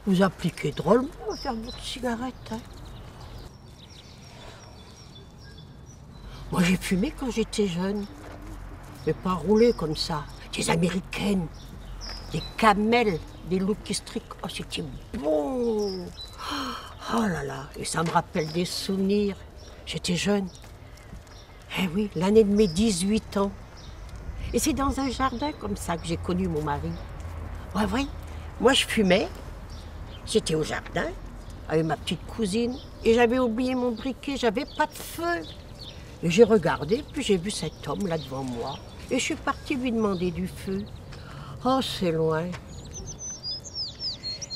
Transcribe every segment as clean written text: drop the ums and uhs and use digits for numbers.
Vous appliquez drôlement à faire votre cigarette, hein. Moi, j'ai fumé quand j'étais jeune. Mais pas roulé comme ça. Des américaines, des camels, des Lucky Strike. Oh, c'était bon. Oh là là, et ça me rappelle des souvenirs. J'étais jeune. Eh oui, l'année de mes 18 ans. Et c'est dans un jardin comme ça que j'ai connu mon mari. Ouais, oui, moi je fumais. J'étais au jardin avec ma petite cousine. Et j'avais oublié mon briquet, j'avais pas de feu. Et j'ai regardé, puis j'ai vu cet homme là devant moi. Et je suis partie lui demander du feu. Oh, c'est loin.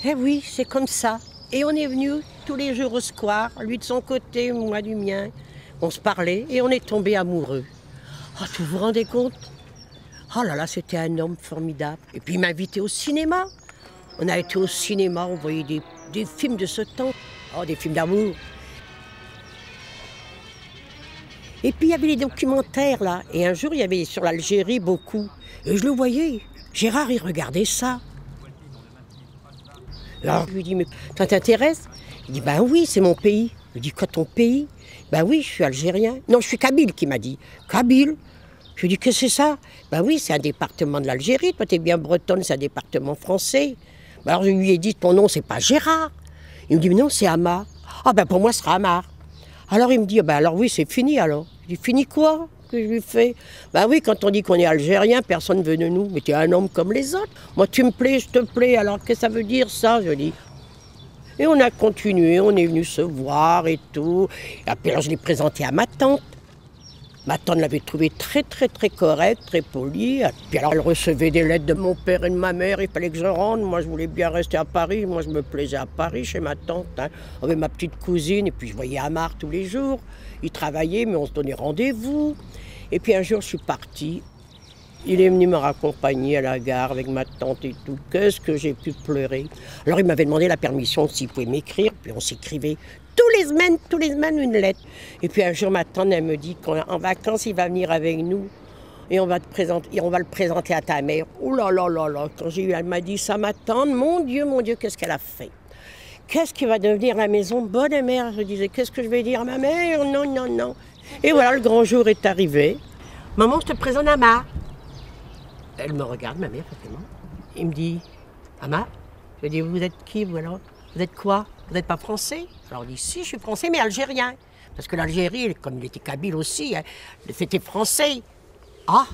Eh oui, c'est comme ça. Et on est venus tous les jours au square, lui de son côté, moi du mien. On se parlait et on est tombés amoureux. Oh, vous vous rendez compte? Oh là là, c'était un homme formidable. Et puis il m'invitait au cinéma. On a été au cinéma, on voyait des films de ce temps. Oh, des films d'amour. Et puis il y avait les documentaires là. Et un jour, il y avait sur l'Algérie beaucoup. Et je le voyais. Gérard, il regardait ça. Alors je lui dis, mais ça t'intéresse? Il dit, ben oui, c'est mon pays. Je lui dis, quoi ton pays? Ben oui, je suis algérien. Non, je suis kabyle, qui m'a dit. Kabyle? Je lui dis, qu'est-ce que c'est ça? Ben oui, c'est un département de l'Algérie. Toi, t'es bien bretonne, c'est un département français. Ben alors je lui ai dit, ton nom, c'est pas Gérard. Il me dit, mais non, c'est Amar. Ah ben pour moi, ce sera Amar. Alors il me dit, ben alors oui, c'est fini alors. Je dis, fini quoi? Que je lui fais? Ben oui, quand on dit qu'on est algérien, personne ne veut de nous. Mais tu es un homme comme les autres. Moi, tu me plais, je te plais. Alors, qu'est-ce que ça veut dire, ça? Je dis. Et on a continué, on est venu se voir et tout. Et puis, alors, je l'ai présenté à ma tante. Ma tante l'avait trouvé très, très, très correcte, très polie. Puis alors, elle recevait des lettres de mon père et de ma mère. Il fallait que je rentre. Moi, je voulais bien rester à Paris. Moi, je me plaisais à Paris, chez ma tante. Hein. Avec ma petite cousine. Et puis, je voyais Amar tous les jours. Il travaillait, mais on se donnait rendez-vous. Et puis, un jour, je suis partie. Il est venu me raccompagner à la gare avec ma tante et tout. Qu'est-ce que j'ai pu pleurer. Alors, il m'avait demandé la permission s'il pouvait m'écrire. Puis, on s'écrivait tous les semaines, une lettre. Et puis, un jour, ma tante, elle me dit qu'en vacances, il va venir avec nous. Et on va le présenter à ta mère. Oh là là là là. Quand elle m'a dit ça, ma tante, mon Dieu, qu'est-ce qu'elle a fait? Qu'est-ce qui va devenir la maison bonne mère? Je disais, qu'est-ce que je vais dire à ma mère? Non, non, non. Et voilà, le grand jour est arrivé. Maman, je te présente Amar. Elle me regarde, ma mère, forcément. Il me dit, Amar? Je lui dis, vous êtes qui, vous alors? Vous êtes quoi? Vous n'êtes pas français? Alors, il dit, si, je suis français, mais algérien. Parce que l'Algérie, comme il était kabyle aussi, hein, c'était français. Ah,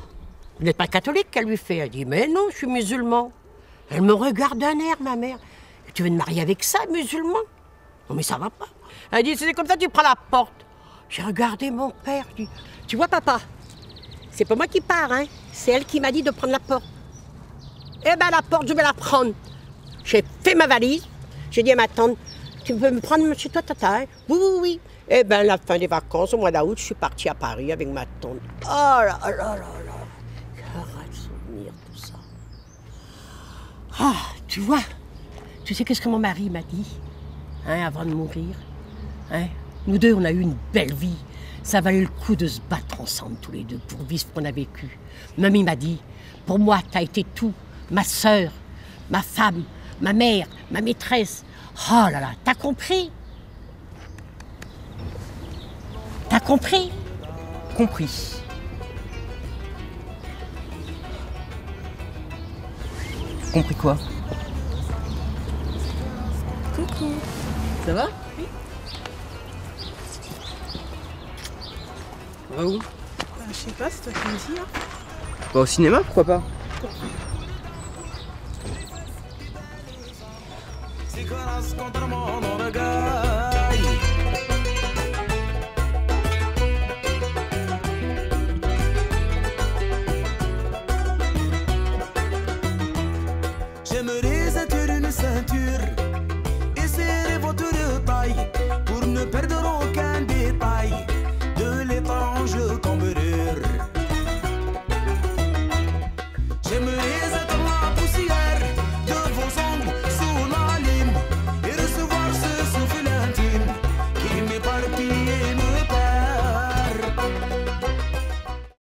vous n'êtes pas catholique, qu'elle lui fait? Elle dit, mais non, je suis musulman. Elle me regarde d'un air, ma mère. Tu veux te marier avec ça, musulman? Non, mais ça va pas. Elle dit, c'est comme ça, tu prends la porte. J'ai regardé mon père, je dis, tu vois, papa, c'est pas moi qui pars, hein. C'est elle qui m'a dit de prendre la porte. Eh ben, la porte, je vais la prendre. J'ai fait ma valise. J'ai dit à ma tante, tu peux me prendre chez toi, tata, hein? Oui, oui, oui. Eh ben, la fin des vacances, au mois d'août, je suis partie à Paris avec ma tante. Oh là là là là. Quel souvenir, tout ça. Ah, tu vois, tu sais qu'est-ce que mon mari m'a dit, hein, avant de mourir, hein? Nous deux, on a eu une belle vie. Ça valait le coup de se battre ensemble, tous les deux, pour vivre ce qu'on a vécu. Même il m'a dit, pour moi, t'as été tout. Ma sœur, ma femme, ma mère, ma maîtresse. Oh là là, t'as compris? T'as compris? Compris. Compris quoi? Coucou. Ça va? Oui. On va où? Je sais pas, c'est toi qui me dis. Hein. Bah, au cinéma, pourquoi pas? J'aimerais